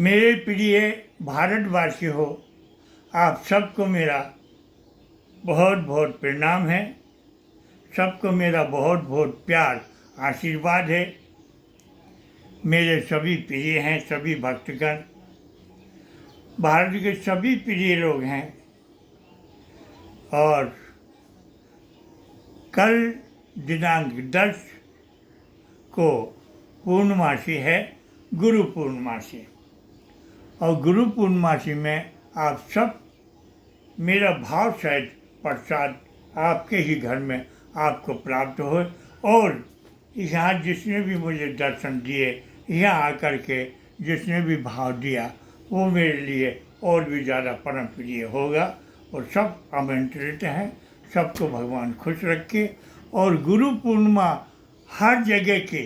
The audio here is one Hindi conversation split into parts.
मेरे प्रिय भारतवासी हो, आप सबको मेरा बहुत बहुत प्रणाम है। सबको मेरा बहुत बहुत प्यार आशीर्वाद है। मेरे सभी प्रिय हैं, सभी भक्तगण भारत के सभी प्रिय लोग हैं। और कल दिनांक 10 को पूर्णमासी है, गुरु पूर्णमासी। और गुरु पूर्णमासी में आप सब मेरा भाव सहित प्रसाद आपके ही घर में आपको प्राप्त हो। और यहाँ जिसने भी मुझे दर्शन दिए, यहाँ आकर के जिसने भी भाव दिया, वो मेरे लिए और भी ज़्यादा परम प्रिय होगा। और सब आमंत्रित हैं। सबको भगवान खुश रखे। और गुरु पूर्णिमा हर जगह की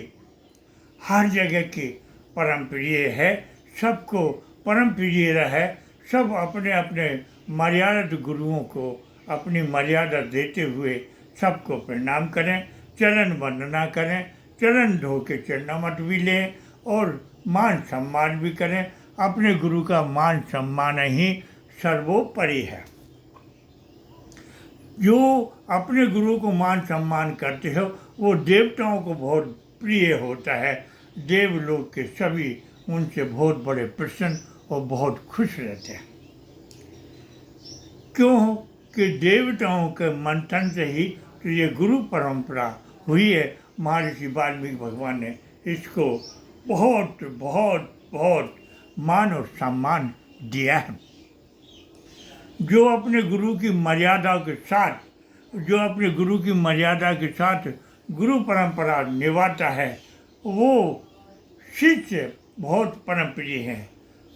परम प्रिय है। सबको परम प्रिय रहे। सब अपने अपने मर्यादित गुरुओं को अपनी मर्यादा देते हुए सबको प्रणाम करें, चरण वंदना करें, चरण धो के चरणामत भी लें और मान सम्मान भी करें। अपने गुरु का मान सम्मान ही सर्वोपरि है। जो अपने गुरु को मान सम्मान करते हो वो देवताओं को बहुत प्रिय होता है। देवलोक के सभी उनसे बहुत बड़े प्रसन्न और बहुत खुश रहते हैं। क्यों कि देवताओं के मंथन से ही तो ये गुरु परंपरा हुई है। महर्षि वाल्मीकि भगवान ने इसको बहुत बहुत बहुत मान और सम्मान दिया है। जो अपने गुरु की मर्यादा के साथ गुरु परंपरा निभाता है वो शिष्य बहुत परम प्रिय हैं।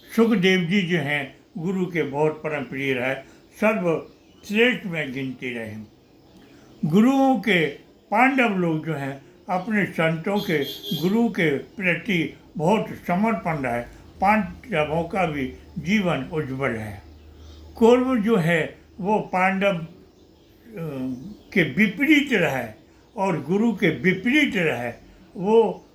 सुखदेव जी जो हैं गुरु के बहुत परम प्रिय रहे, सर्वश्रेष्ठ में गिनती रहे। गुरुओं के पांडव लोग जो हैं अपने संतों के गुरु के प्रति बहुत समर्पण रहे। पांडवों का भी जीवन उज्जवल है। कौरव जो है वो पांडव के विपरीत रहे और गुरु के विपरीत रहे। वो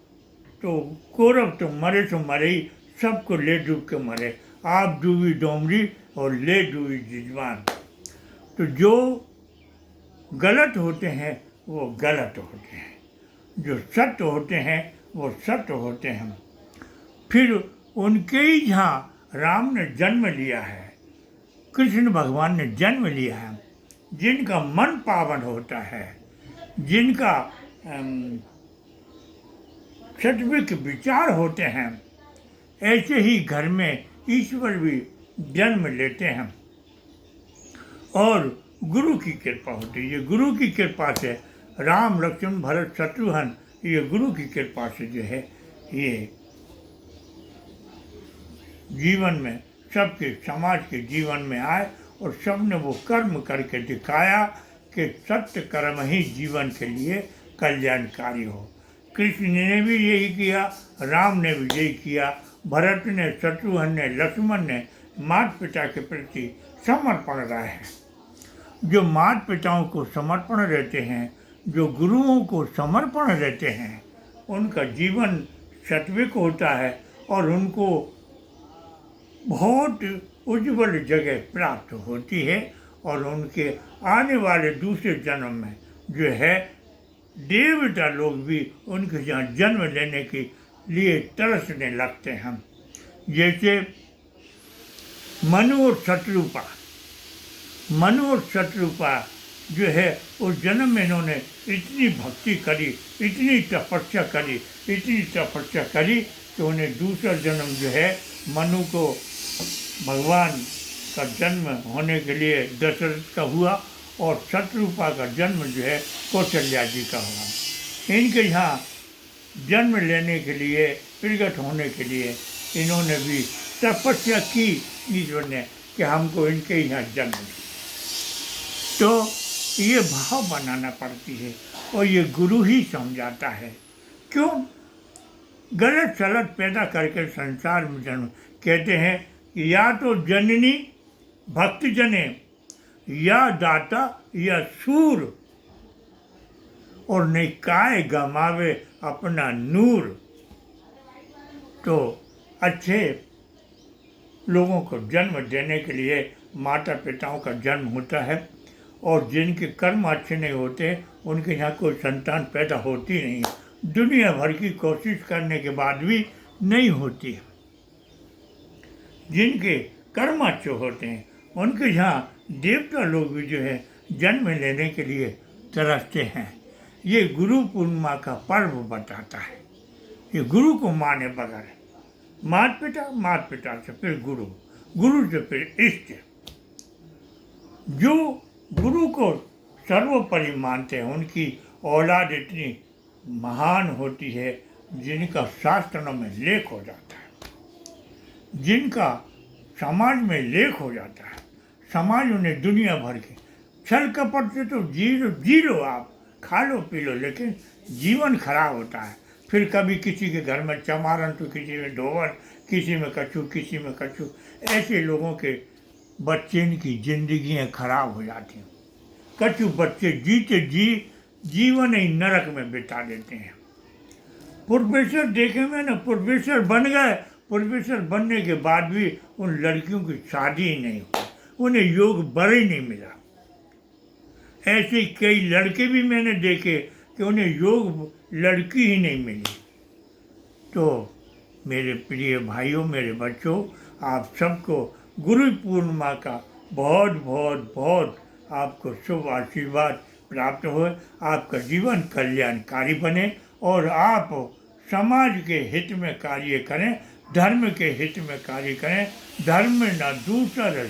तो कौरव तो मरे ही, सबको ले डूब के मरे। आप डूबी डोमरी और ले डूबी जिजवान। तो जो गलत होते हैं वो गलत होते हैं, जो सत्य होते हैं वो सत्य होते हैं। फिर उनके ही यहाँ राम ने जन्म लिया है, कृष्ण भगवान ने जन्म लिया है। जिनका मन पावन होता है, जिनका सात्विक विचार होते हैं, ऐसे ही घर में ईश्वर भी जन्म लेते हैं और गुरु की कृपा होती है। ये गुरु की कृपा से राम लक्ष्मण भरत शत्रुघ्न, ये गुरु की कृपा से जो है ये जीवन में सबके समाज के जीवन में आए और सबने वो कर्म करके दिखाया कि सत्य कर्म ही जीवन के लिए कल्याणकारी हो। कृष्ण ने भी यही किया, राम ने भी यही किया, भरत ने, शत्रुघ्न ने, लक्ष्मण ने माता पिता के प्रति समर्पण रहे हैं। जो माता पिताओं को समर्पण रहते हैं, जो गुरुओं को समर्पण रहते हैं, उनका जीवन सात्विक होता है और उनको बहुत उज्जवल जगह प्राप्त होती है। और उनके आने वाले दूसरे जन्म में जो है देवता लोग भी उनके यहाँ जन्म लेने के लिए तरसने लगते हैं। जैसे मनु और शत्रुपा जो है उस जन्म में इन्होंने इतनी भक्ति करी, इतनी तपस्या करी कि उन्हें दूसरा जन्म जो है मनु को भगवान का जन्म होने के लिए दशरथ का हुआ और शत्रुपा का जन्म जो है कौशल्या जी का हुआ। इनके यहाँ जन्म लेने के लिए, प्रगट होने के लिए इन्होंने भी तपस्या की ईश्वर ने कि हमको इनके यहाँ जन्म दे। तो ये भाव बनाना पड़ती है और ये गुरु ही समझाता है। क्यों गलत सलत पैदा करके संसार में जन्म। कहते हैं कि या तो जननी भक्त जने, या दाता या सूर, और नहीं काय गमावे अपना नूर। तो अच्छे लोगों को जन्म देने के लिए माता पिताओं का जन्म होता है, और जिनके कर्म अच्छे नहीं होते उनके यहाँ कोई संतान पैदा होती नहीं है। दुनिया भर की कोशिश करने के बाद भी नहीं होती है। जिनके कर्म अच्छे होते हैं उनके यहाँ देवता लोग भी जो है जन्म लेने के लिए तरसते हैं। ये गुरु पूर्णिमा का पर्व बताता है। ये गुरु को माने बगैर माता पिता से फिर गुरु, गुरु से फिर इष्ट, जो गुरु को सर्वोपरि मानते हैं उनकी औलाद इतनी महान होती है जिनका शास्त्रों में लेख हो जाता है, जिनका समाज में लेख हो जाता है। समाज उन्हें दुनिया भर के छल कपट से तो जी लो, आप खा लो पी लो, लेकिन जीवन खराब होता है। फिर कभी किसी के घर में चमारन तो किसी में ढोवर, किसी में कछू, किसी में कछू। ऐसे लोगों के बच्चे की जिंदगियां खराब हो जाती हैं। कछू बच्चे जीते जी जीवन ही नरक में बिता देते हैं। प्रोफेसर देखे में ना, प्रोफेसर बन गए, प्रोफेसर बनने के बाद भी उन लड़कियों की शादी ही नहीं हुई, उन्हें योग बर ही नहीं मिला। ऐसे कई लड़के भी मैंने देखे कि उन्हें योग लड़की ही नहीं मिली। तो मेरे प्रिय भाइयों, मेरे बच्चों, आप सबको गुरु पूर्णिमा का बहुत बहुत बहुत आपको शुभ आशीर्वाद प्राप्त हो। आपका जीवन कल्याणकारी बने और आप समाज के हित में कार्य करें, धर्म के हित में कार्य करें। धर्म न दूसर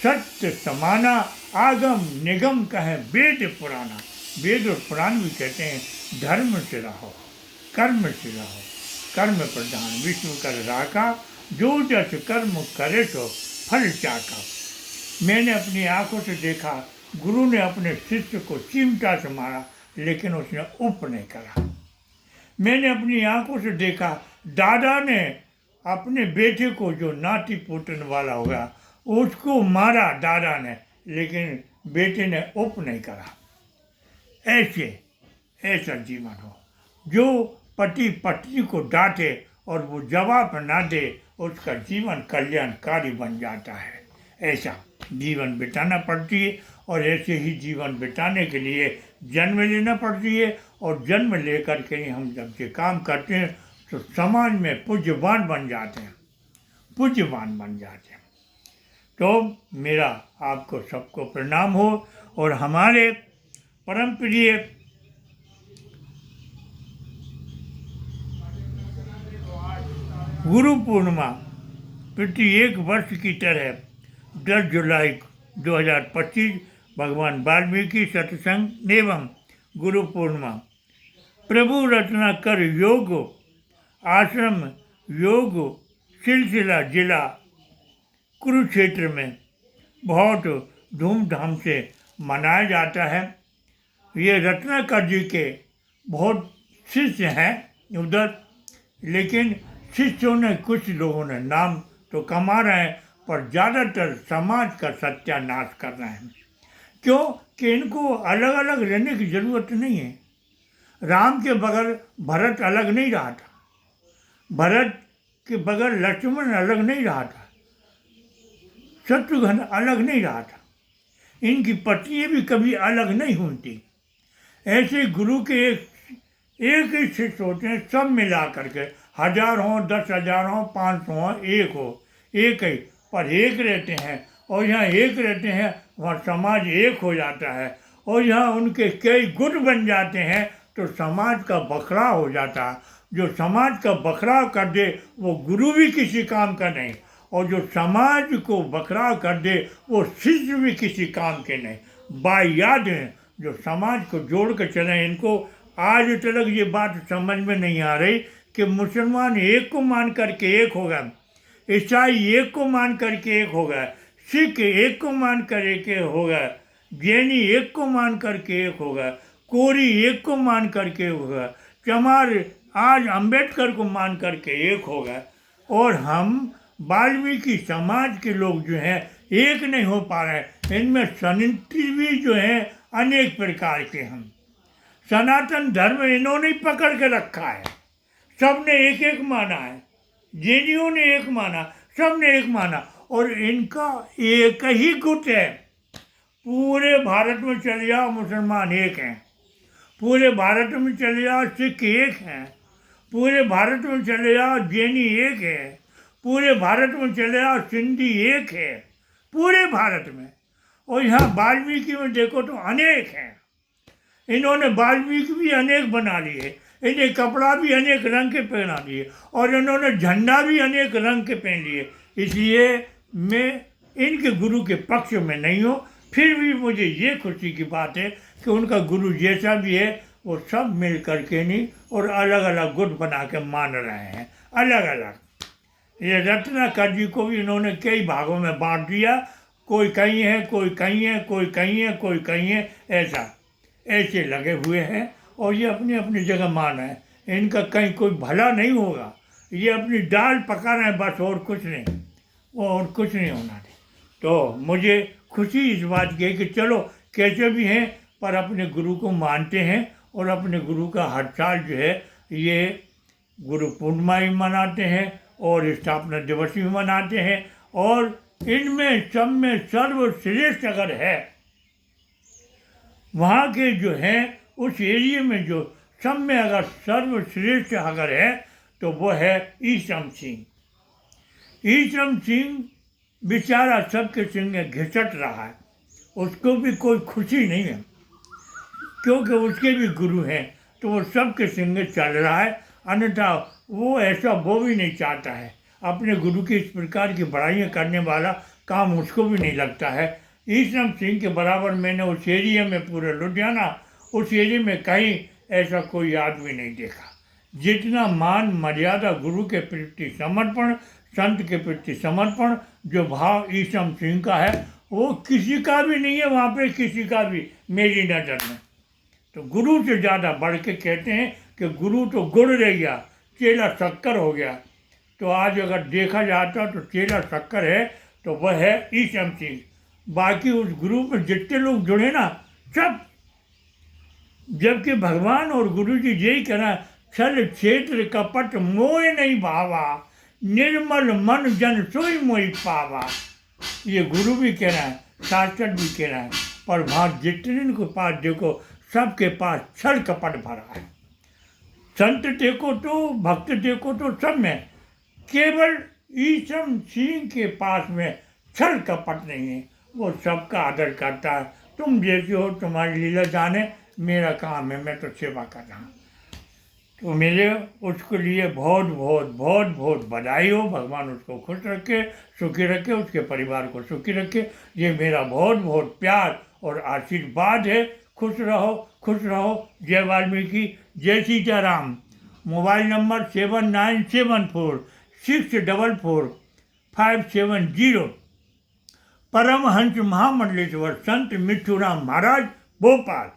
सत्य समाना, आगम निगम कहे वेद पुराना। वेद और पुराण भी कहते हैं धर्म से रहो, कर्म से रहो। कर्म प्रधान विष्णु कर राका, जो जस कर्म करे तो फल चाका। मैंने अपनी आंखों से देखा, गुरु ने अपने शिष्य को चिमटा से मारा लेकिन उसने उप नहीं करा। मैंने अपनी आंखों से देखा, दादा ने अपने बेटे को, जो नाती पोतन वाला होगा, उसको मारा दादा ने, लेकिन बेटे ने उप नहीं करा। ऐसा जीवन हो। जो पति पत्नी को डांटे और वो जवाब ना दे, उसका जीवन कल्याणकारी बन जाता है। ऐसा जीवन बिताना पड़ती है, और ऐसे ही जीवन बिताने के लिए जन्म लेना पड़ती है। और जन्म लेकर के हम जब ये काम करते हैं तो समाज में पूज्यवान बन जाते हैं, पूज्यवान बन जाते हैं। तो मेरा आपको सबको प्रणाम हो। और हमारे परम प्रिय गुरु पूर्णिमा प्रति एक वर्ष की तरह 10 जुलाई 2025 भगवान वाल्मीकि सत्संग एवं गुरु पूर्णिमा प्रभु रत्नाकर योग आश्रम योग सिलसिला जिला कुरुक्षेत्र में बहुत धूमधाम से मनाया जाता है। ये रत्नाकर जी के बहुत शिष्य हैं उधर, लेकिन शिष्यों ने, कुछ लोगों ने नाम तो कमा रहे हैं, पर ज़्यादातर समाज का सत्यानाश कर रहे हैं। क्यों कि इनको अलग अलग रहने की ज़रूरत नहीं है। राम के बगैर भरत अलग नहीं रहा था, भरत के बगैर लक्ष्मण अलग नहीं रहा था, शत्रुघ्न अलग नहीं रहा था, इनकी पत्नियाँ भी कभी अलग नहीं होती। ऐसे गुरु के एक ही शिष्य होते हैं, सब मिला करके 1000 हो, 10,000 हो, 500 हो, 1 हो, एक ही, पर एक रहते हैं। और यहाँ एक रहते हैं, वहाँ समाज एक हो जाता है। और यहाँ उनके कई गुट बन जाते हैं तो समाज का बखराव हो जाता है। जो समाज का बखराव कर दे वो गुरु भी किसी काम का नहीं, और जो समाज को बखराव कर दे वो शिष्य भी किसी काम के नहीं। बायाद हैं जो समाज को जोड़ कर चले। इनको आज तक ये बात समझ में नहीं आ रही कि मुसलमान एक को मान करके एक होगा, ईसाई एक को मान करके एक होगा, सिख एक को मान कर एक होगा, जैनी एक को मान करके एक होगा, कोरी एक को मान करके होगा, चमार आज अंबेडकर को मान करके एक होगा। और हम वाल्मीकि समाज के लोग जो हैं एक नहीं हो पा रहे। इनमें सनातनी भी जो हैं अनेक प्रकार के हैं। सनातन धर्म इन्होंने ही पकड़ के रखा है, सबने एक एक माना है। जैनियों ने एक माना, सबने एक माना, और इनका एक ही गुट है। पूरे भारत में चले जाओ मुसलमान एक हैं, पूरे भारत में चले जाओ सिख एक हैं, पूरे भारत में चले जाओ जैनी एक है, पूरे भारत में चले जाओ सिंधी एक है, पूरे भारत में। और यहाँ वाल्मीकि में देखो तो अनेक हैं। इन्होंने वाल्मीकि भी अनेक बना लिए, इन्हें कपड़ा भी अनेक रंग के पहना दिए और इन्होंने झंडा भी अनेक रंग के पहन लिए। इसलिए मैं इनके गुरु के पक्ष में नहीं हूँ, फिर भी मुझे ये खुशी की बात है कि उनका गुरु जैसा भी है वो सब मिल करके नहीं और अलग अलग गुट बना के मान रहे हैं, अलग अलग। ये रत्नाकर जी को भी इन्होंने कई भागों में बांट दिया, कोई कहीं है, कोई कहीं है, कोई कहीं है, कोई कहीं है, ऐसे लगे हुए हैं और ये अपनी अपनी जगह मान है। इनका कहीं कोई भला नहीं होगा, ये अपनी दाल पका रहे हैं बस, और कुछ नहीं, और कुछ नहीं होना है। तो मुझे खुशी इस बात की है कि चलो कैसे भी हैं पर अपने गुरु को मानते हैं और अपने गुरु का हर साल जो है ये गुरु पूर्णिमा भी मनाते हैं और स्थापना दिवस भी मनाते हैं। और इनमें सब में सर्वश्रेष्ठ अगर है वहाँ के जो हैं उस एरिया में जो सब में अगर सर्वश्रेष्ठ अगर है तो वो है ईश्वम सिंह। ईश्वम सिंह बेचारा सबके संग घिसट रहा है, उसको भी कोई खुशी नहीं है क्योंकि उसके भी गुरु हैं तो वो सबके संग चल रहा है। अन्यथा वो ऐसा वो भी नहीं चाहता है, अपने गुरु की इस प्रकार की बड़ाइयाँ करने वाला काम उसको भी नहीं लगता है। ईश्वम सिंह के बराबर मैंने उस एरिया में, पूरे लुधियाना उस एरिया में कहीं ऐसा कोई आदमी नहीं देखा। जितना मान मर्यादा गुरु के प्रति समर्पण, संत के प्रति समर्पण, जो भाव ईश्वम सिंह का है वो किसी का भी नहीं है वहाँ पे, किसी का भी मेरी नज़र में। तो गुरु से ज़्यादा बढ़ के कहते हैं कि गुरु तो गुड़ रह गया, चेला शक्कर हो गया। तो आज अगर देखा जाता तो चेला शक्कर है तो वह है ईश्वम सिंह। बाकी उस गुरु में जितने लोग जुड़े ना सब, जबकि भगवान और गुरु जी यही कहना, छल क्षेत्र कपट मोह नहीं भावा, निर्मल मन जन सोई मोहि पावा। ये गुरु भी कह रहा है, शास्त्र भी कह रहा है, पर वहाँ जितने के पास देखो सबके पास छल कपट भरा है। संत देखो तो, भक्त देखो तो सब में, केवल ईश्वम सिंह के पास में छल कपट नहीं है। वो सबका आदर करता है, तुम जैसे हो तुम्हारी लीला जाने, मेरा काम है, मैं तो सेवा कर रहा हूँ। तो मेरे उसके लिए बहुत बहुत बहुत बहुत बधाई हो। भगवान उसको खुश रखे, सुखी रखे, उसके परिवार को सुखी रखे। ये मेरा बहुत बहुत प्यार और आशीर्वाद है। खुश रहो, खुश रहो। जय वाल्मीकि, जय सीताराम। Mobile number 7974644570। परमहंस महामंडलेश्वर संत मिट्ठूराम महाराज, भोपाल।